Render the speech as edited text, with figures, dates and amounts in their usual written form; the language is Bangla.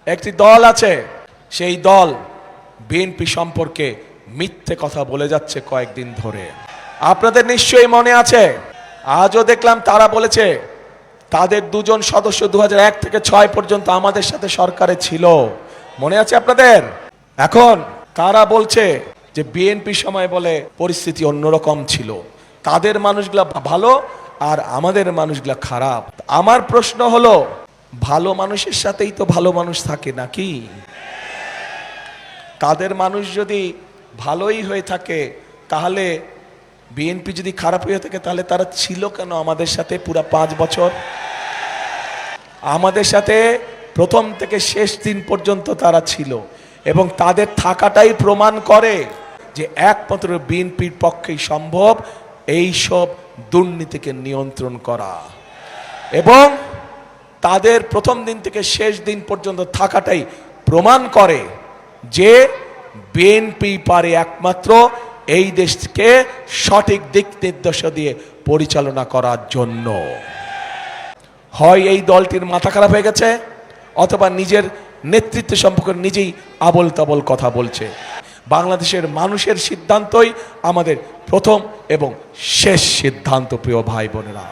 একটি দল আছে, সেই দল বিএনপি সম্পর্কে মিথ্যে কথা বলে যাচ্ছে কয়েকদিন ধরে। আপনাদের নিশ্চয়ই মনে আছে, আজও দেখলাম তারা বলেছে তাদের দুজন সদস্য 2001 থেকে 6 পর্যন্ত আমাদের সাথে সরকারে ছিল। মনে আছে আপনাদের? এখন তারা বলছে যে বিএনপি সময় বলে পরিস্থিতি অন্যরকম ছিল, তাদের মানুষগুলা ভালো আর আমাদের মানুষগুলা খারাপ। আমার প্রশ্ন হলো, ভালো মানুষের সাথেই তো ভালো মানুষ থাকে নাকি? তাদের মানুষ যদি ভালোই হয়ে থাকে, তাহলে বিএনপি যদি খারাপ হয়ে থাকে, তাহলে তারা ছিল কেন আমাদের সাথে পুরা 5 বছর? আমাদের সাথে প্রথম থেকে শেষ দিন পর্যন্ত তারা ছিল, এবং তাদের থাকাটাই প্রমাণ করে যে একমাত্র বিএনপির পক্ষেই সম্ভব এই সব দুর্নীতিকে নিয়ন্ত্রণ করা। এবং তাদের প্রথম দিন থেকে শেষ দিন পর্যন্ত থাকাটাই প্রমাণ করে যে বিএনপি পারে একমাত্র এই দেশকে সঠিক দিক নির্দেশ দিয়ে পরিচালনা করার জন্য। হয় এই দলটির মাথা খারাপ হয়ে গেছে, অথবা নিজের নেতৃত্ব সম্পর্কে নিজেই আবল তাবল কথা বলছে। বাংলাদেশের মানুষের সিদ্ধান্তই আমাদের প্রথম এবং শেষ সিদ্ধান্ত, প্রিয় ভাই বোনেরা।